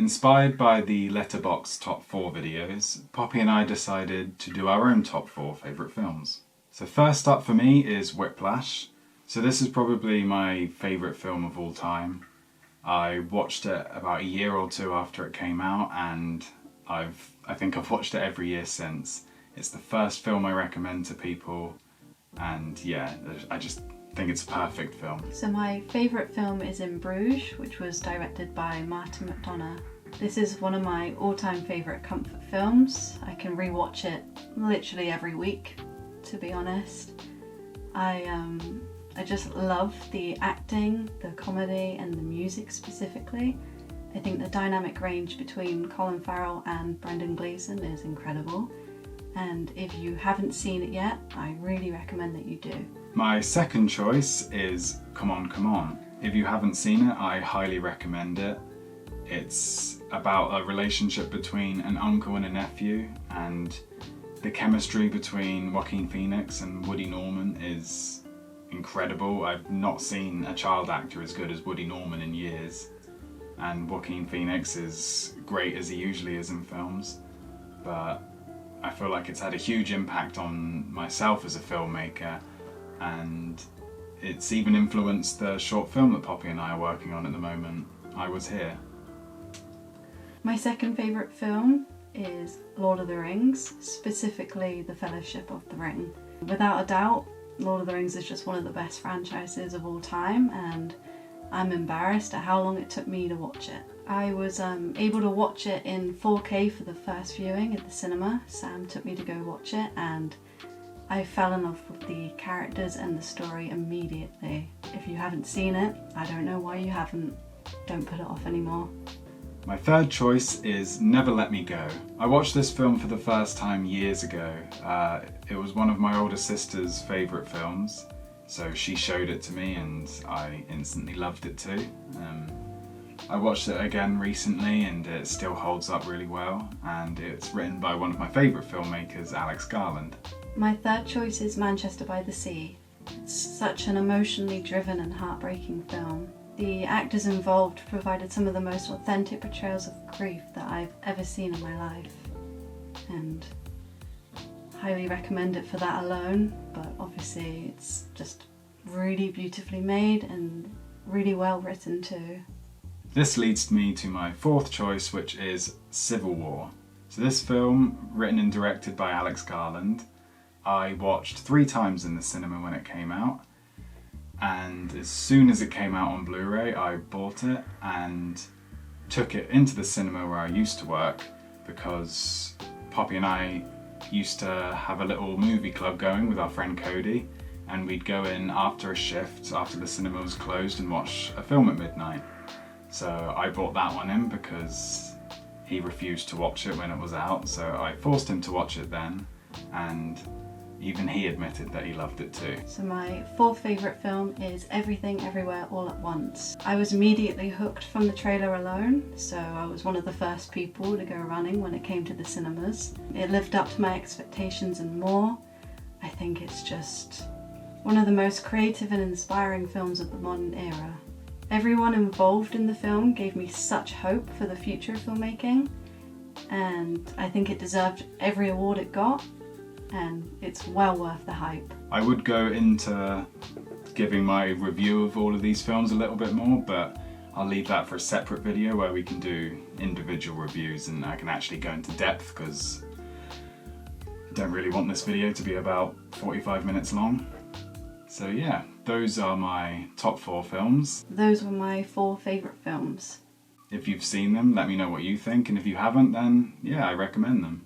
Inspired by the Letterboxd top 4 videos, Poppy and I decided to do our own top 4 favourite films. So first up for me is Whiplash. So this is probably my favourite film of all time. I watched it about a year or two after it came out, and I think I've watched it every year since. It's the first film I recommend to people, and yeah, I just think it's a perfect film. So my favourite film is In Bruges, which was directed by Martin McDonagh. This is one of my all-time favourite comfort films. I can rewatch it literally every week, to be honest. I just love the acting, the comedy and the music specifically. I think the dynamic range between Colin Farrell and Brendan Gleeson is incredible. And if you haven't seen it yet, I really recommend that you do. My second choice is Come On, Come On. If you haven't seen it, I highly recommend it. It's about a relationship between an uncle and a nephew, and the chemistry between Joaquin Phoenix and Woody Norman is incredible. I've not seen a child actor as good as Woody Norman in years, and Joaquin Phoenix is great as he usually is in films, but I feel like it's had a huge impact on myself as a filmmaker, and it's even influenced the short film that Poppy and I are working on at the moment, I Was Here. My second favourite film is Lord of the Rings, specifically The Fellowship of the Ring. Without a doubt, Lord of the Rings is just one of the best franchises of all time, and I'm embarrassed at how long it took me to watch it. I was able to watch it in 4K for the first viewing at the cinema. Sam took me to go watch it, and I fell in love with the characters and the story immediately. If you haven't seen it, I don't know why you haven't. Don't put it off anymore. My third choice is Never Let Me Go. I watched this film for the first time years ago. It was one of my older sister's favourite films, so she showed it to me and I instantly loved it too. I watched it again recently and it still holds up really well, and it's written by one of my favourite filmmakers, Alex Garland. My third choice is Manchester by the Sea. It's such an emotionally driven and heartbreaking film. The actors involved provided some of the most authentic portrayals of grief that I've ever seen in my life, and highly recommend it for that alone, but obviously it's just really beautifully made and really well written too. This leads me to my fourth choice, which is Civil War. So this film, written and directed by Alex Garland, I watched 3 times in the cinema when it came out, and as soon as it came out on Blu-ray I bought it and took it into the cinema where I used to work, because Poppy and I used to have a little movie club going with our friend Cody, and we'd go in after a shift, after the cinema was closed, and watch a film at midnight. So I brought that one in because he refused to watch it when it was out, so I forced him to watch it then, and even he admitted that he loved it too. So my fourth favourite film is Everything Everywhere All at Once. I was immediately hooked from the trailer alone, so I was one of the first people to go running when it came to the cinemas. It lived up to my expectations and more. I think it's just one of the most creative and inspiring films of the modern era. Everyone involved in the film gave me such hope for the future of filmmaking, and I think it deserved every award it got, and it's well worth the hype. I would go into giving my review of all of these films a little bit more, but I'll leave that for a separate video where we can do individual reviews and I can actually go into depth, because I don't really want this video to be about 45 minutes long. So yeah, those are my top 4 films. Those were my 4 favourite films. If you've seen them, let me know what you think, and if you haven't, then yeah, I recommend them.